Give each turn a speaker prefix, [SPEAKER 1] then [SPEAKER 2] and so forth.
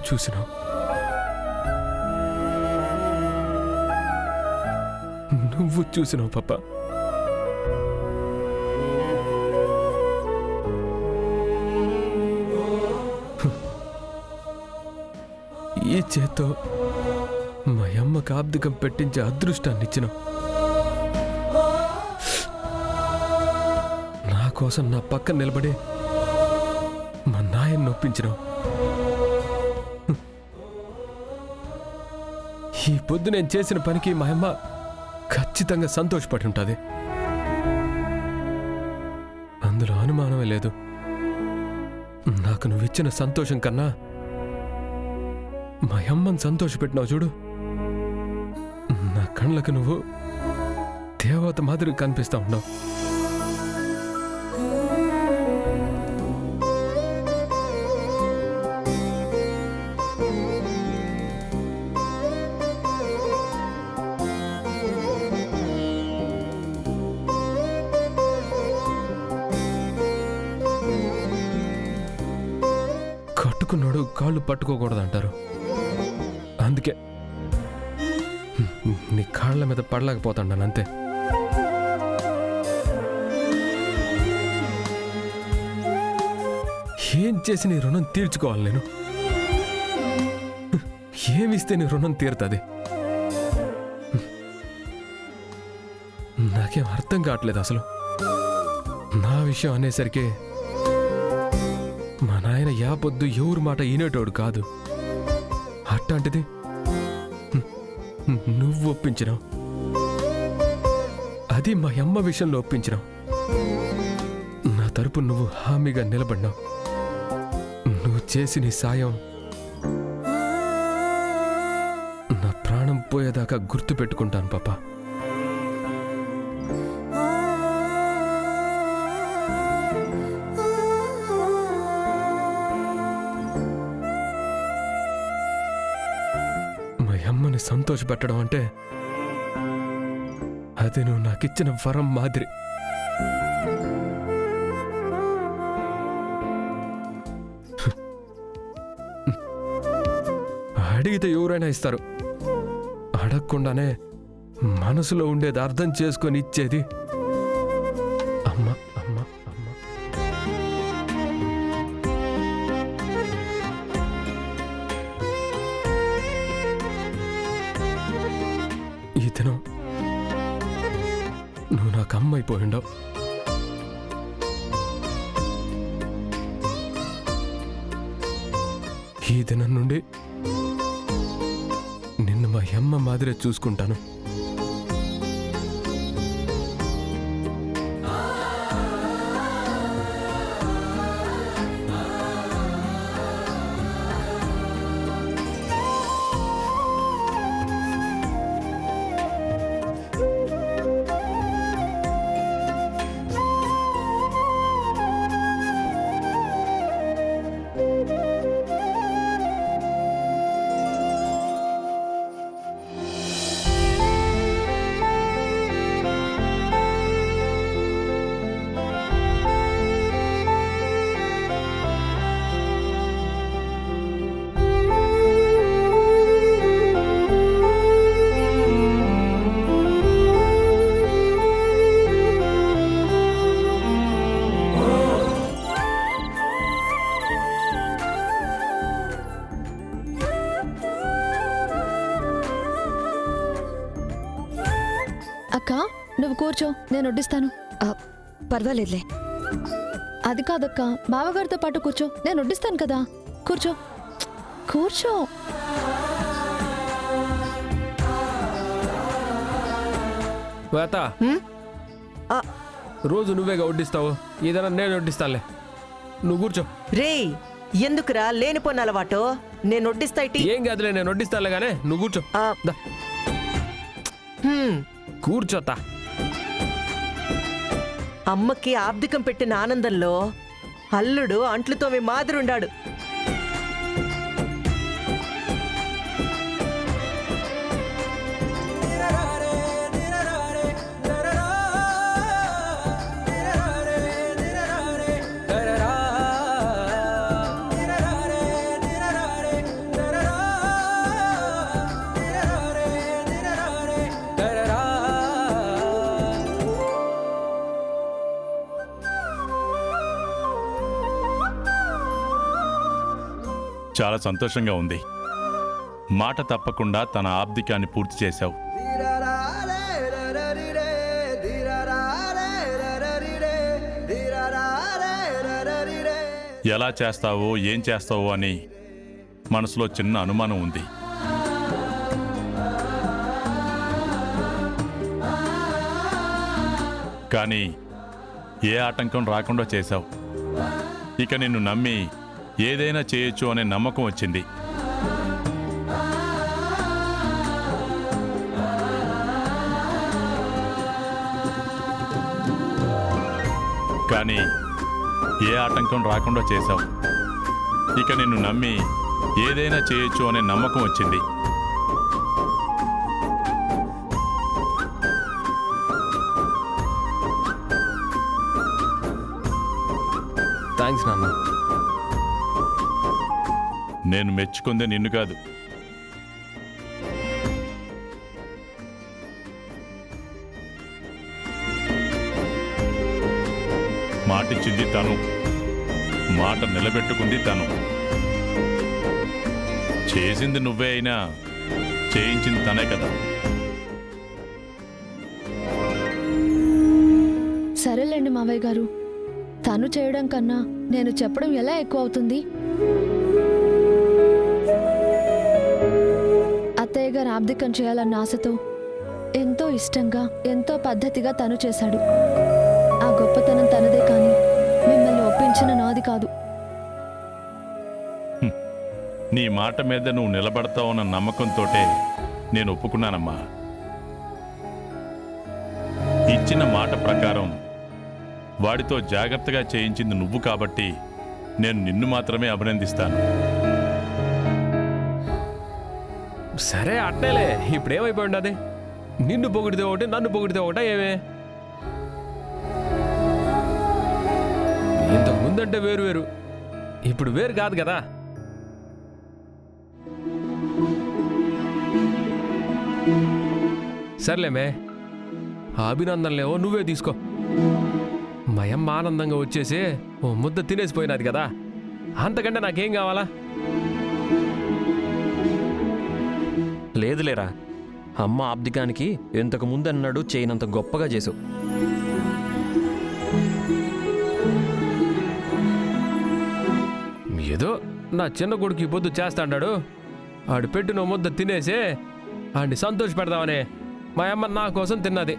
[SPEAKER 1] చూసినావు, నువ్వు చూసినావు పాప. ఈ చేత్తో మా అమ్మకి ఆబ్దికం పెట్టించే అదృష్టాన్ని ఇచ్చినావు. నా కోసం నా పక్కన నిలబడి మా నాయన్ని నొప్పించినావు. ఈ పొద్దు నేను చేసిన పనికి మా అమ్మ ఖచ్చితంగా సంతోషపడి ఉంటుంది, అందులో అనుమానమే లేదు. నాకు నువ్విచ్చిన సంతోషం కన్నా మా అమ్మని సంతోషపెట్టినావు చూడు, నా కళ్ళకు నువ్వు దేవత మాదిరి కనిపిస్తా ఉన్నావు. కట్టుకున్నాడు కాళ్ళు పట్టుకోకూడదంటారు, అందుకే నీ కాళ్ళ మీద పడలేకపోతాను అంతే. ఏం చేసి నీ రుణం తీర్చుకోవాలి నేను? ఏమిస్తే నీ రుణం తీరుతుంది? నాకేం అర్థం కావట్లేదు అసలు. నా విషయం అనేసరికి మా నాయన యాపొద్దు ఎవరి మాట ఈనేటోడు కాదు. అట్లాంటిది నువ్వు ఒప్పించినావు, అది మా అమ్మ విషయంలో ఒప్పించినావు. నా తరపు నువ్వు హామీగా నిలబడినావు. నువ్వు చేసి నీ సాయం నా ప్రాణం పోయేదాకా గుర్తు పెట్టుకుంటాను పాపా. అమ్మని సంతోషపెట్టడం అంటే అది నువ్వు నాకిచ్చిన వరం మాదిరి. అడిగితే ఎవరైనా ఇస్తారు, అడగకుండానే మనసులో ఉండేది అర్థం చేసుకొని ఇచ్చేది అమ్మ. అమ్మ అమ్మ ఈ దినం నువ్వు నాకు అమ్మ అయిపోయిండవు. ఈ దినం నుండి నిన్ను మా అమ్మ మాదిరే చూసుకుంటాను.
[SPEAKER 2] అక్క నువ్వు కూర్చో, నేను వడ్డిస్తాను.
[SPEAKER 3] పర్వాలేదులే.
[SPEAKER 2] అది కాదక్క, బావగారితో పాటు కూర్చో, నేను వడ్డిస్తాను కదా. కూర్చో కూర్చో.
[SPEAKER 1] రోజు నువ్వేగా వడ్డిస్తావు, ఏదైనా నేను వడ్డిస్తానులే, నువ్వు కూర్చో.
[SPEAKER 3] రేయ్ ఎందుకురా లేనిపోయిన అలవాటు? నేను వడ్డిస్తా.
[SPEAKER 1] ఏం కాదులే, నేను వడ్డిస్తానులే గానే నువ్వు కూర్చో. కూర్చోతా.
[SPEAKER 3] అమ్మకి ఆబ్దికం పెట్టిన ఆనందంలో అల్లుడు అంట్లుతో మాదిరుండాడు.
[SPEAKER 4] చాలా సంతోషంగా ఉంది. మాట తప్పకుండా తన ఆబ్దికాన్ని పూర్తి చేశావు. ఎలా చేస్తావో ఏం చేస్తావో అని మనసులో చిన్న అనుమానం ఉంది. కానీ ఏ ఆటంకం రాకుండా చేశావు. ఇక నిన్ను నమ్మి ఏదైనా చేయొచ్చు అనే నమ్మకం వచ్చింది. కానీ ఏ ఆటంకం రాకుండా చేశావు. ఇక నిన్ను నమ్మి ఏదైనా చేయొచ్చు అనే నమ్మకం వచ్చింది.
[SPEAKER 1] థ్యాంక్స్ నాన్న.
[SPEAKER 4] నేను మెచ్చుకుందే నిన్ను కాదు, మాటిచ్చింది తను, మాట నిలబెట్టుకుంది తను. చేసింది నువ్వే అయినా చేయించింది తనే కదా.
[SPEAKER 2] సరేలేండి మావయ్య గారు, తను చేయడం కన్నా నేను చెప్పడం ఎలా ఎక్కువ అవుతుంది? అత్తయ్య గారు ఆబ్దికం చేయాలన్న ఆశతో ఎంతో ఇష్టంగా ఎంతో పద్ధతిగా తను చేశాడు. ఆ గొప్పతనం తనదే, కానీ మిమ్మల్ని ఒప్పించిన నాది కాదు.
[SPEAKER 4] నీ మాట మీద నువ్వు నిలబడతావన్న నమ్మకంతోటే నేను ఒప్పుకున్నానమ్మా. ఇచ్చిన మాట ప్రకారం వాడితో జాగ్రత్తగా చేయించింది నువ్వు కాబట్టి నేను నిన్ను మాత్రమే అభినందిస్తాను.
[SPEAKER 1] సరే అట్నేలే, ఇప్పుడేమైపోయింది అది? నిన్ను పొగిడితే ఒకటి, నన్ను పొగిడితే ఒకటా ఏమే? ఇంతకు ముందంటే వేరు వేరు, ఇప్పుడు వేరు కాదు కదా. సర్లేమే, ఆ అభినందనలేవో నువ్వే తీసుకో. మా అమ్మ ఆనందంగా వచ్చేసి ఓ ముద్ద తినేసిపోయినది కదా, అంతకంటే నాకేం కావాలా?
[SPEAKER 5] లేదులేరా, అమ్మ ఆబ్దికానికి ఇంతకు ముందన్నాడు చేయనంత గొప్పగా చేసావు.
[SPEAKER 1] ఏదో నా చిన్న కొడుకు ఈ పొద్దు చేస్తాడాడు, ఆడు పెట్టిన ముద్ద తినేసి ఆడిని సంతోష పెడదామని మా అమ్మ నా కోసం తిన్నది.